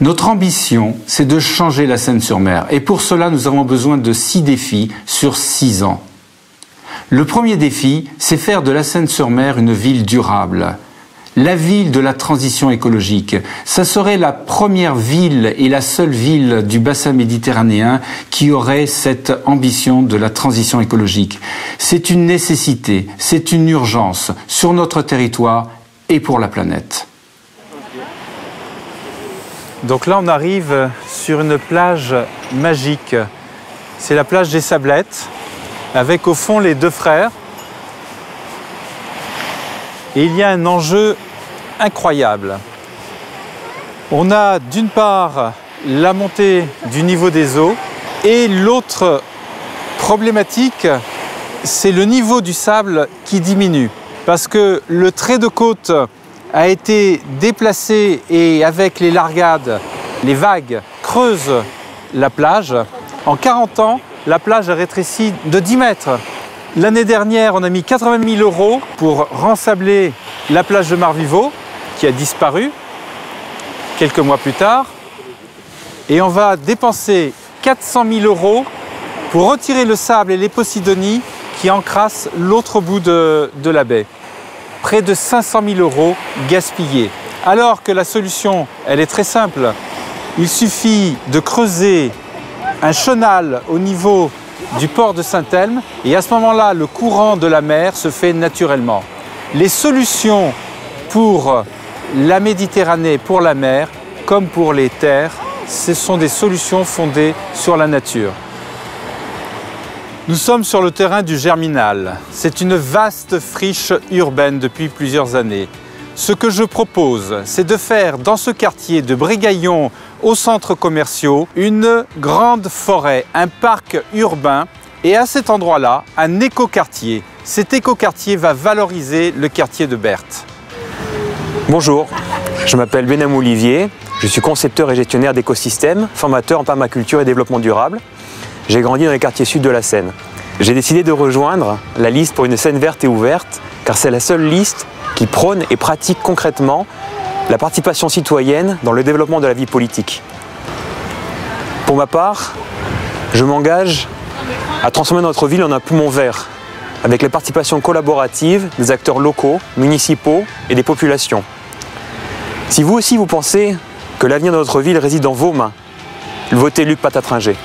Notre ambition, c'est de changer la Seine-sur-Mer. Et pour cela, nous avons besoin de 6 défis sur 6 ans. Le premier défi, c'est faire de la Seine-sur-Mer une ville durable. La ville de la transition écologique. Ça serait la première ville et la seule ville du bassin méditerranéen qui aurait cette ambition de la transition écologique. C'est une nécessité, c'est une urgence sur notre territoire et pour la planète. Donc là, on arrive sur une plage magique. C'est la plage des Sablettes, avec au fond les deux frères. Et il y a un enjeu incroyable. On a d'une part la montée du niveau des eaux et l'autre problématique, c'est le niveau du sable qui diminue. Parce que le trait de côte a été déplacé et avec les largades, les vagues creusent la plage. En 40 ans, la plage a rétréci de 10 mètres. L'année dernière, on a mis 80 000 € pour rensabler la plage de Marviveau, qui a disparu quelques mois plus tard. Et on va dépenser 400 000 € pour retirer le sable et les posidonies qui encrassent l'autre bout de la baie. Près de 500 000 € gaspillés. Alors que la solution, elle est très simple. Il suffit de creuser un chenal au niveau du port de Saint-Elme et à ce moment-là, le courant de la mer se fait naturellement. Les solutions pour la Méditerranée, pour la mer, comme pour les terres, ce sont des solutions fondées sur la nature. Nous sommes sur le terrain du Germinal. C'est une vaste friche urbaine depuis plusieurs années. Ce que je propose, c'est de faire dans ce quartier de Brégaillon aux centres commerciaux une grande forêt, un parc urbain et à cet endroit-là, un écoquartier. Cet écoquartier va valoriser le quartier de Berthe. Bonjour, je m'appelle Benhamou Olivier, je suis concepteur et gestionnaire d'écosystèmes, formateur en permaculture et développement durable. J'ai grandi dans les quartiers sud de la Seine. J'ai décidé de rejoindre la liste pour une Seine verte et ouverte, car c'est la seule liste qui prône et pratique concrètement la participation citoyenne dans le développement de la vie politique. Pour ma part, je m'engage à transformer notre ville en un poumon vert, avec la participation collaborative des acteurs locaux, municipaux et des populations. Si vous aussi vous pensez que l'avenir de notre ville réside dans vos mains, votez Luc Patatringer.